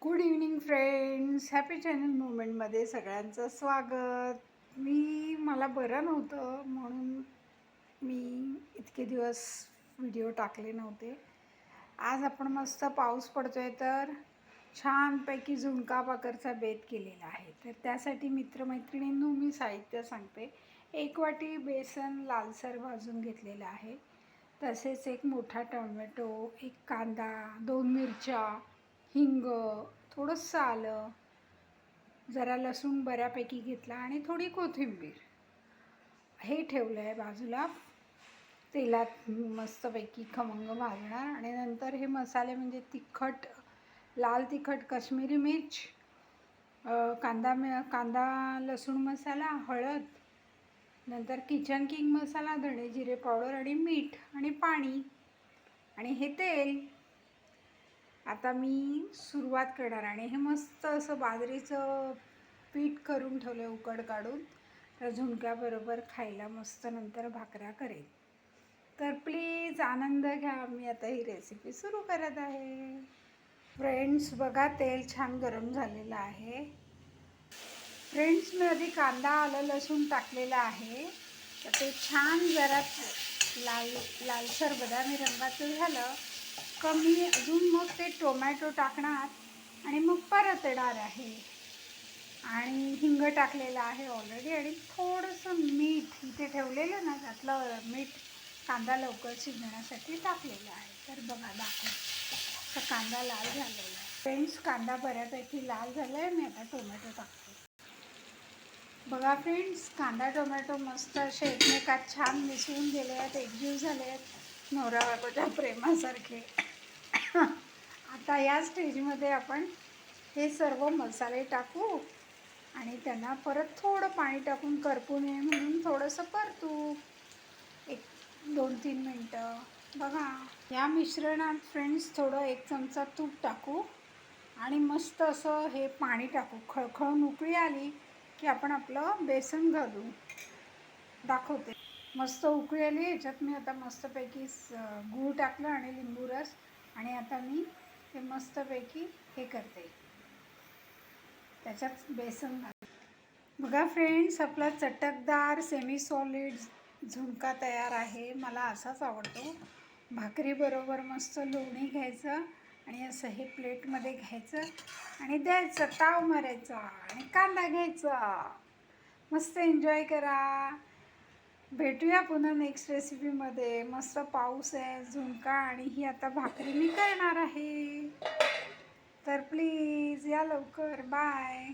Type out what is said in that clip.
Good evening friends, happy channel मुवमेंटमध्ये सगळ्यांचं स्वागत. मला बरं नव्हतं म्हणून मी इतके दिवस व्हिडिओ टाकले नव्हते. आज आपण मस्त पाऊस पडतोय तर छानपैकी झुणका भाकरचा बेत केलेला आहे. तर त्यासाठी मित्रमैत्रिणींनो मी साहित्य सांगते. 1 वाटी बेसन लालसर भाजून घेतलेलं आहे. तसेच 1 मोठा टोमॅटो, 1 कांदा, 2 मिरच्या, हिंग, थोडंसं आलं, जरा लसूण बऱ्यापैकी घेतला आणि थोडी कोथिंबीर हे ठेवलं आहे बाजूला. तेलात मस्तपैकी खमंग भाजणार आणि नंतर हे मसाले म्हणजे तिखट, लाल तिखट, काश्मीरी मिर्च, कांदा लसूण मसाला, हळद, नंतर किचन किंग मसाला, धणे जिरे पावडर आणि मीठ आणि पाणी आणि हे तेल. आता मी सुरुवात करणार आणि हे मस्त असं बाजरीचं पीठ करून ठेवलं उकड काढून. तर झुणक्याबरोबर खायला मस्त नंतर भाकऱ्या करेल. तर प्लीज आनंद घ्या. मी आता ही रेसिपी सुरू करत आहे. फ्रेंड्स बघा, तेल छान गरम झालेलं आहे. फ्रेंड्स मी आधी कांदा आलं लसूण टाकलेलं आहे. तर ते छान जरा लालसर बदामी रंगाचं झालं कमी अजून मग ते टोमॅटो टाकणार आणि मग परतणार आहे. आणि हिंग टाकलेलं आहे ऑलरेडी आणि थोडंसं मीठ इथे ठेवलेलं ना, त्यातलं मीठ कांदा लवकर शिजण्यासाठी टाकलेलं आहे. तर बघा दाखव, तर कांदा लाल झालेला आहे. फ्रेंड्स कांदा बऱ्यापैकी लाल झाला आहे. मी आता टोमॅटो टाकते. बघा फ्रेंड्स, कांदा टोमॅटो मस्त असे एकमेकात छान मिसळून गेले आहेत, एकजीव झाले आहेत, नवरा बायकोच्या प्रेमासारखे. आता या स्टेजमध्ये आपण हे सर्व मसाले टाकू आणि त्यांना परत थोडं पाणी टाकून करपू नये म्हणून थोडंसं परतू 1-2-3 मिनटं. बघा या मिश्रणात फ्रेंड्स थोडं 1 चमचा तूप टाकू आणि मस्त असं हे पाणी टाकू. खळखळून उकळी आली की आपण आपलं बेसन घालू. दाखवते. मस्त उकळी आली. ह्याच्यात मी आता मस्तपैकी गूळ टाकलं आणि लिंबू रस आणि आता मी हे मस्तपैकी हे करते, त्याच्यात बेसन घालते. बघा फ्रेंड्स, आपला चटकदार सेमी सॉलिड झुणका तयार आहे. मला असाच आवडतो. भाकरीबरोबर मस्त लोणी घ्यायचं आणि असं हे प्लेटमध्ये घ्यायचं आणि द्यायचं, ताव मारायचा आणि कांदा घ्यायचा. मस्त एन्जॉय करा. भेटूया पुन्हा नेक्स्ट रेसिपीमध्ये. मस्त पाऊस आहे, झुणका आणि ही आता भाकरी मी करणार आहे. तर प्लीज या लवकर. बाय.